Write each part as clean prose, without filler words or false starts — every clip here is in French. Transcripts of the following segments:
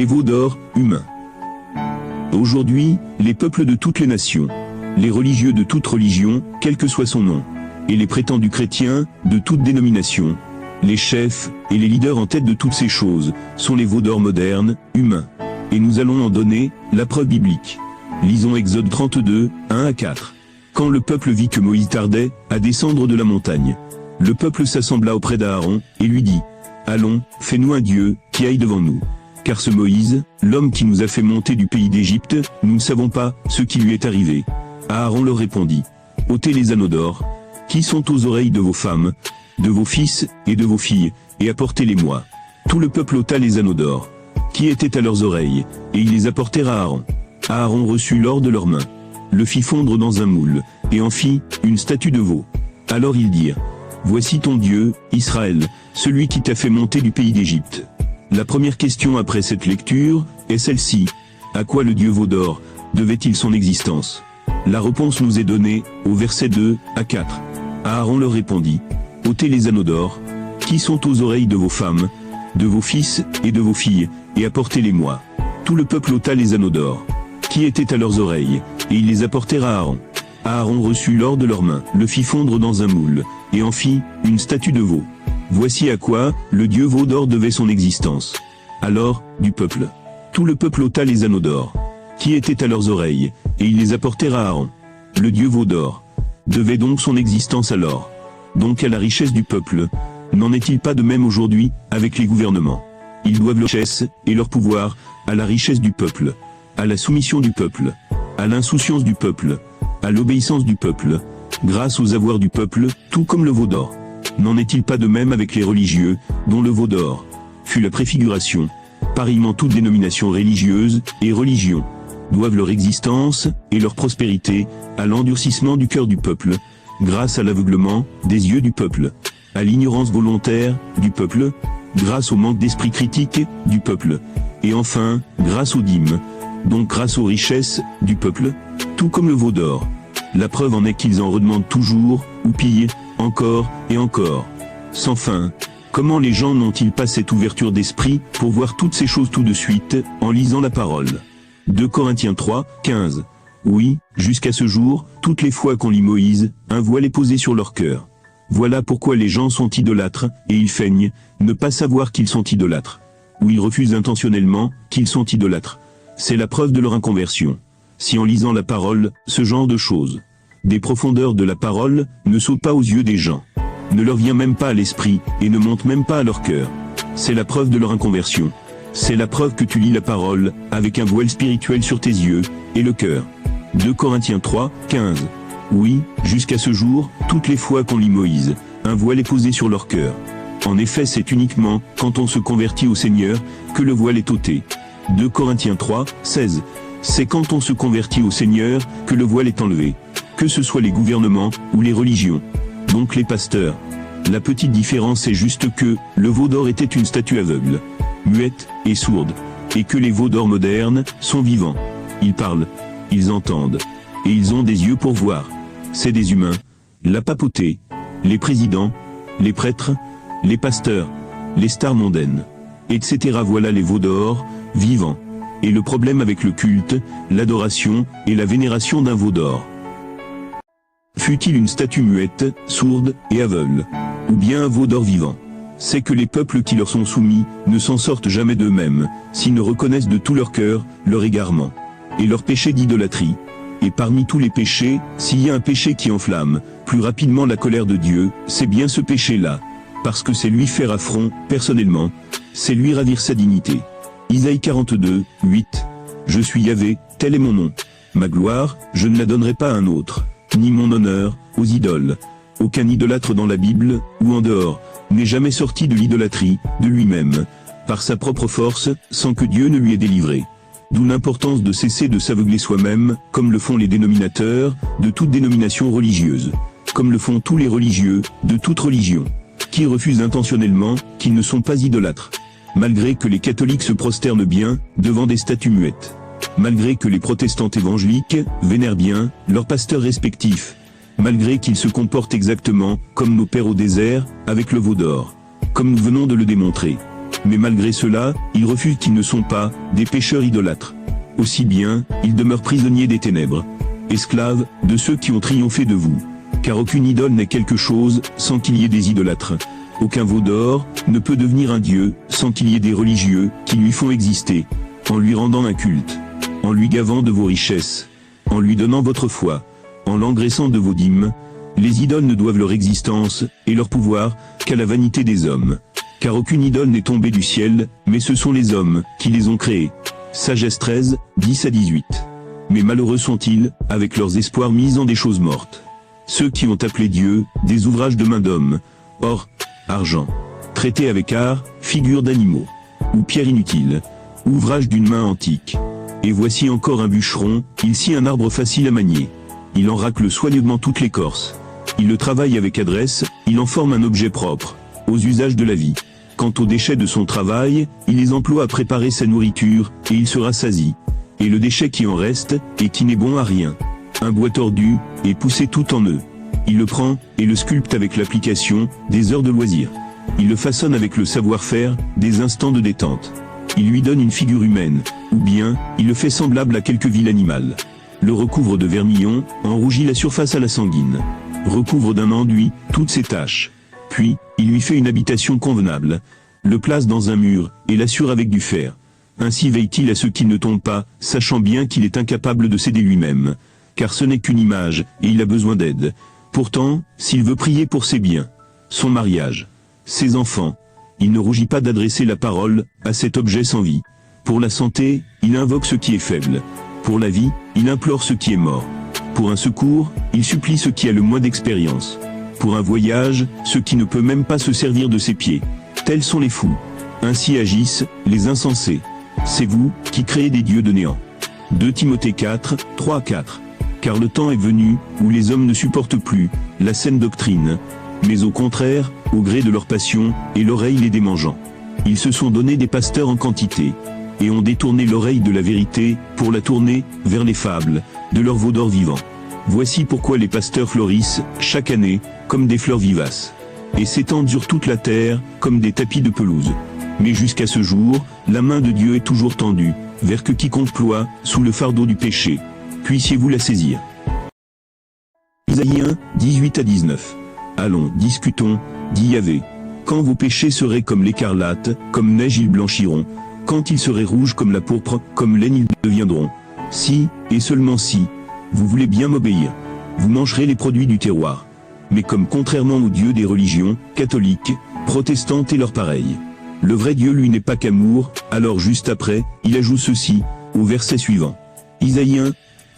veaux d'or, humains. Aujourd'hui, les peuples de toutes les nations, les religieux de toute religion, quel que soit son nom, et les prétendus chrétiens, de toute dénomination, les chefs, et les leaders en tête de toutes ces choses, sont les veaux d'or modernes, humains. Et nous allons en donner, la preuve biblique. Lisons Exode 32, 1 à 4. Quand le peuple vit que Moïse tardait, à descendre de la montagne, le peuple s'assembla auprès d'Aaron, et lui dit, « Allons, fais-nous un Dieu, qui aille devant nous. Car ce Moïse, l'homme qui nous a fait monter du pays d'Égypte, nous ne savons pas ce qui lui est arrivé. » Aaron leur répondit, « Ôtez les anneaux d'or, qui sont aux oreilles de vos femmes, de vos fils et de vos filles, et apportez-les-moi. » Tout le peuple ôta les anneaux d'or, qui étaient à leurs oreilles, et ils les apportèrent à Aaron. Aaron reçut l'or de leurs mains, le fit fondre dans un moule, et en fit une statue de veau. Alors ils dirent, « Voici ton Dieu, Israël, celui qui t'a fait monter du pays d'Égypte. » La première question après cette lecture est celle-ci. À quoi le Dieu veau d'or devait-il son existence? La réponse nous est donnée au verset 2 à 4. Aaron leur répondit, « Ôtez les anneaux d'or, qui sont aux oreilles de vos femmes, de vos fils et de vos filles, et apportez-les-moi. » Tout le peuple ôta les anneaux d'or, qui étaient à leurs oreilles, et ils les apportèrent à Aaron. Aaron reçut l'or de leurs mains, le fit fondre dans un moule, et en fit une statue de veau. Voici à quoi le Dieu veau d'or devait son existence. Alors, du peuple. Tout le peuple ôta les anneaux d'or, qui étaient à leurs oreilles, et ils les apportèrent à Aaron. Le Dieu veau d'or devait donc son existence à l'or, donc à la richesse du peuple. N'en est-il pas de même aujourd'hui avec les gouvernements? Ils doivent leur richesse et leur pouvoir à la richesse du peuple, à la soumission du peuple, à l'insouciance du peuple, à l'obéissance du peuple, grâce aux avoirs du peuple, tout comme le veau d'or. N'en est-il pas de même avec les religieux, dont le veau d'or fut la préfiguration? Pareillement toute dénomination religieuse et religion doivent leur existence et leur prospérité à l'endurcissement du cœur du peuple, grâce à l'aveuglement des yeux du peuple, à l'ignorance volontaire du peuple, grâce au manque d'esprit critique du peuple, et enfin, grâce aux dîmes, donc grâce aux richesses du peuple, tout comme le veau d'or. La preuve en est qu'ils en redemandent toujours, ou pillent, encore et encore, sans fin. Comment les gens n'ont-ils pas cette ouverture d'esprit pour voir toutes ces choses tout de suite, en lisant la parole? 2 Corinthiens 3, 15. Oui, jusqu'à ce jour, toutes les fois qu'on lit Moïse, un voile est posé sur leur cœur. Voilà pourquoi les gens sont idolâtres, et ils feignent ne pas savoir qu'ils sont idolâtres. Ou ils refusent intentionnellement qu'ils sont idolâtres. C'est la preuve de leur inconversion. Si en lisant la parole, ce genre de choses, des profondeurs de la parole, ne sautent pas aux yeux des gens, ne leur vient même pas à l'esprit, et ne montent même pas à leur cœur, c'est la preuve de leur inconversion. C'est la preuve que tu lis la parole, avec un voile spirituel sur tes yeux, et le cœur. 2 Corinthiens 3, 15. Oui, jusqu'à ce jour, toutes les fois qu'on lit Moïse, un voile est posé sur leur cœur. En effet, c'est uniquement quand on se convertit au Seigneur que le voile est ôté. 2 Corinthiens 3, 16. C'est quand on se convertit au Seigneur que le voile est enlevé, que ce soit les gouvernements ou les religions, donc les pasteurs. La petite différence est juste que le veau d'or était une statue aveugle, muette et sourde, et que les veaux d'or modernes sont vivants. Ils parlent, ils entendent, et ils ont des yeux pour voir. C'est des humains, la papauté, les présidents, les prêtres, les pasteurs, les stars mondaines, etc. Voilà les veaux d'or, vivants. Et le problème avec le culte, l'adoration et la vénération d'un veau d'or. Fût-il une statue muette, sourde et aveugle, ou bien un veau d'or vivant, c'est que les peuples qui leur sont soumis ne s'en sortent jamais d'eux-mêmes, s'ils ne reconnaissent de tout leur cœur leur égarement, et leur péché d'idolâtrie. Et parmi tous les péchés, s'il y a un péché qui enflamme plus rapidement la colère de Dieu, c'est bien ce péché-là, parce que c'est lui faire affront, personnellement, c'est lui ravir sa dignité. Isaïe 42, 8. Je suis Yahvé, tel est mon nom. Ma gloire, je ne la donnerai pas à un autre, ni mon honneur, aux idoles. Aucun idolâtre dans la Bible, ou en dehors, n'est jamais sorti de l'idolâtrie, de lui-même, par sa propre force, sans que Dieu ne lui ait délivré. D'où l'importance de cesser de s'aveugler soi-même, comme le font les dénominateurs, de toute dénomination religieuse, comme le font tous les religieux, de toute religion, qui refusent intentionnellement, qu'ils ne sont pas idolâtres. Malgré que les catholiques se prosternent bien, devant des statues muettes. Malgré que les protestants évangéliques vénèrent bien leurs pasteurs respectifs. Malgré qu'ils se comportent exactement comme nos pères au désert, avec le veau d'or. Comme nous venons de le démontrer. Mais malgré cela, ils refusent qu'ils ne sont pas des pécheurs idolâtres. Aussi bien, ils demeurent prisonniers des ténèbres, esclaves de ceux qui ont triomphé de vous. Car aucune idole n'est quelque chose sans qu'il y ait des idolâtres. Aucun veau d'or ne peut devenir un dieu sans qu'il y ait des religieux qui lui font exister, en lui rendant un culte, en lui gavant de vos richesses, en lui donnant votre foi, en l'engraissant de vos dîmes. Les idoles ne doivent leur existence et leur pouvoir qu'à la vanité des hommes. Car aucune idole n'est tombée du ciel, mais ce sont les hommes qui les ont créées. Sagesse 13, 10-18. Mais malheureux sont-ils, avec leurs espoirs mis en des choses mortes. Ceux qui ont appelé Dieu, des ouvrages de main d'homme, or, argent, traité avec art, figure d'animaux, ou pierre inutile, ouvrage d'une main antique. Et voici encore un bûcheron, il scie un arbre facile à manier. Il en racle soigneusement toute l'écorce. Il le travaille avec adresse, il en forme un objet propre, aux usages de la vie. Quant aux déchets de son travail, il les emploie à préparer sa nourriture, et il se rassasie. Et le déchet qui en reste, et qui n'est bon à rien, un bois tordu, et poussé tout en eux. Il le prend, et le sculpte avec l'application des heures de loisir. Il le façonne avec le savoir-faire des instants de détente. Il lui donne une figure humaine, ou bien, il le fait semblable à quelque vil animal. Le recouvre de vermillon, en rougit la surface à la sanguine. Recouvre d'un enduit toutes ses taches. Puis, il lui fait une habitation convenable, le place dans un mur, et l'assure avec du fer. Ainsi veille-t-il à ce qu'il ne tombe pas, sachant bien qu'il est incapable de s'aider lui-même. Car ce n'est qu'une image, et il a besoin d'aide. Pourtant, s'il veut prier pour ses biens, son mariage, ses enfants, il ne rougit pas d'adresser la parole à cet objet sans vie. Pour la santé, il invoque ce qui est faible. Pour la vie, il implore ce qui est mort. Pour un secours, il supplie ce qui a le moins d'expérience. Pour un voyage, ce qui ne peut même pas se servir de ses pieds. Tels sont les fous. Ainsi agissent les insensés. C'est vous qui créez des dieux de néant. 2 Timothée 4, 3-4. Car le temps est venu où les hommes ne supportent plus la saine doctrine, mais au contraire, au gré de leur passion et l'oreille les démangeant. Ils se sont donné des pasteurs en quantité, et ont détourné l'oreille de la vérité pour la tourner vers les fables de leurs veaux d'or vivants. Voici pourquoi les pasteurs fleurissent chaque année comme des fleurs vivaces, et s'étendent sur toute la terre comme des tapis de pelouse. Mais jusqu'à ce jour, la main de Dieu est toujours tendue vers quiconque ploie sous le fardeau du péché. Puissiez-vous la saisir. Isaïe 1, 18-19. Allons, discutons, dit Yahvé. Quand vos péchés seraient comme l'écarlate, comme neige ils blanchiront. Quand ils seraient rouges comme la pourpre, comme laine ils deviendront. Si, et seulement si, vous voulez bien m'obéir, vous mangerez les produits du terroir. Mais comme contrairement aux dieux des religions, catholiques, protestantes et leurs pareils, le vrai Dieu lui n'est pas qu'amour, alors juste après, il ajoute ceci, au verset suivant. Isaïe 1.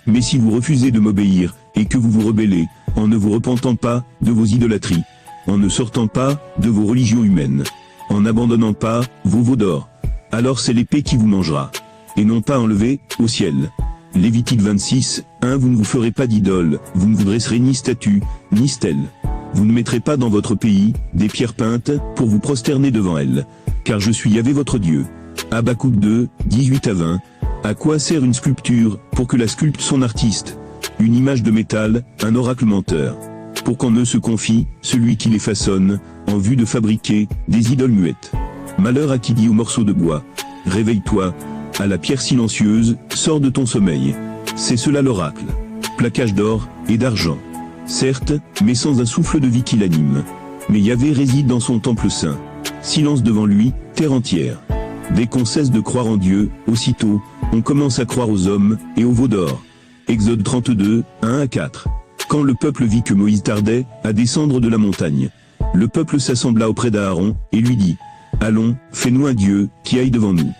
Mais si vous refusez de m'obéir, et que vous vous rebellez, en ne vous repentant pas de vos idolâtries, en ne sortant pas de vos religions humaines, en n'abandonnant pas vos veaux d'or, alors c'est l'épée qui vous mangera, et non pas enlevée au ciel. Lévitique 26, 1. Vous ne vous ferez pas d'idole, vous ne vous dresserez ni statue, ni stèle. Vous ne mettrez pas dans votre pays des pierres peintes pour vous prosterner devant elles, car je suis Yahvé votre Dieu. Habakkuk 2, 18-20. À quoi sert une sculpture pour que la sculpte son artiste? Une image de métal, un oracle menteur. Pour qu'en eux se confie celui qui les façonne, en vue de fabriquer des idoles muettes. Malheur à qui dit au morceau de bois, réveille-toi, à la pierre silencieuse, sors de ton sommeil. C'est cela l'oracle. Plaquage d'or et d'argent. Certes, mais sans un souffle de vie qui l'anime. Mais Yahvé réside dans son temple saint. Silence devant lui, terre entière. Dès qu'on cesse de croire en Dieu, aussitôt, on commence à croire aux hommes et aux veaux d'or. Exode 32, 1-4. Quand le peuple vit que Moïse tardait à descendre de la montagne, le peuple s'assembla auprès d'Aaron et lui dit, « Allons, fais-nous un Dieu qui aille devant nous. »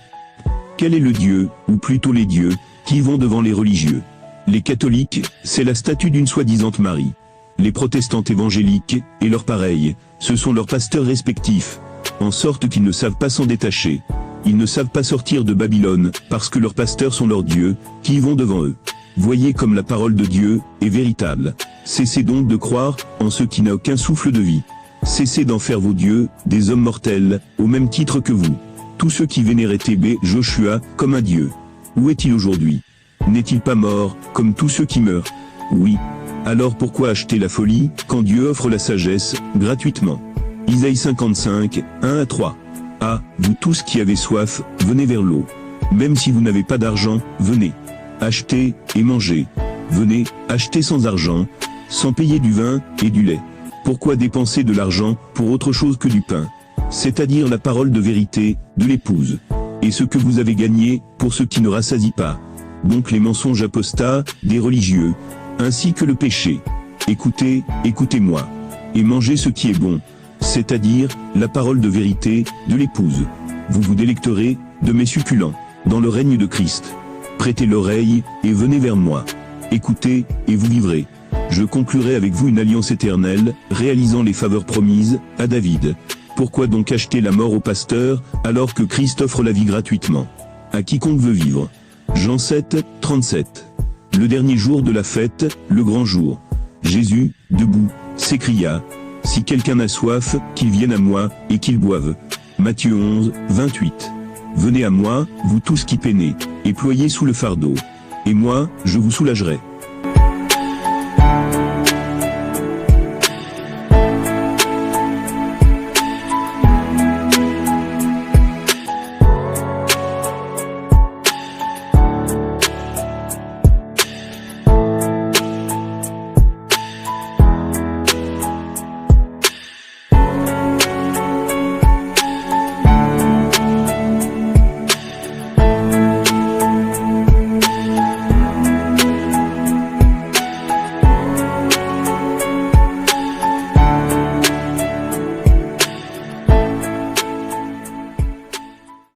Quel est le Dieu, ou plutôt les dieux, qui vont devant les religieux? Les catholiques, c'est la statue d'une soi-disant Marie. Les protestantes évangéliques, et leurs pareils, ce sont leurs pasteurs respectifs, en sorte qu'ils ne savent pas s'en détacher. Ils ne savent pas sortir de Babylone, parce que leurs pasteurs sont leurs dieux, qui y vont devant eux. Voyez comme la parole de Dieu est véritable. Cessez donc de croire en ce qui n'a aucun souffle de vie. Cessez d'en faire vos dieux, des hommes mortels, au même titre que vous. Tous ceux qui vénéraient Thébé, Joshua, comme un dieu. Où est-il aujourd'hui? N'est-il pas mort, comme tous ceux qui meurent? Oui. Alors pourquoi acheter la folie, quand Dieu offre la sagesse, gratuitement? Isaïe 55, 1-3. Ah, vous tous qui avez soif, venez vers l'eau. Même si vous n'avez pas d'argent, venez. Achetez et mangez. Venez, achetez sans argent, sans payer du vin et du lait. Pourquoi dépenser de l'argent pour autre chose que du pain? C'est-à-dire la parole de vérité, de l'épouse. Et ce que vous avez gagné, pour ce qui ne rassasie pas. Donc les mensonges apostats, des religieux, ainsi que le péché. Écoutez, écoutez-moi. Et mangez ce qui est bon. C'est-à-dire, la parole de vérité, de l'épouse. Vous vous délecterez, de mes succulents, dans le règne de Christ. Prêtez l'oreille, et venez vers moi. Écoutez, et vous vivrez. Je conclurai avec vous une alliance éternelle, réalisant les faveurs promises, à David. Pourquoi donc acheter la mort au pasteur, alors que Christ offre la vie gratuitement? À quiconque veut vivre. Jean 7, 37. Le dernier jour de la fête, le grand jour. Jésus, debout, s'écria. Si quelqu'un a soif, qu'il vienne à moi, et qu'il boive. Matthieu 11, 28. Venez à moi, vous tous qui peinez, et ployez sous le fardeau. Et moi, je vous soulagerai.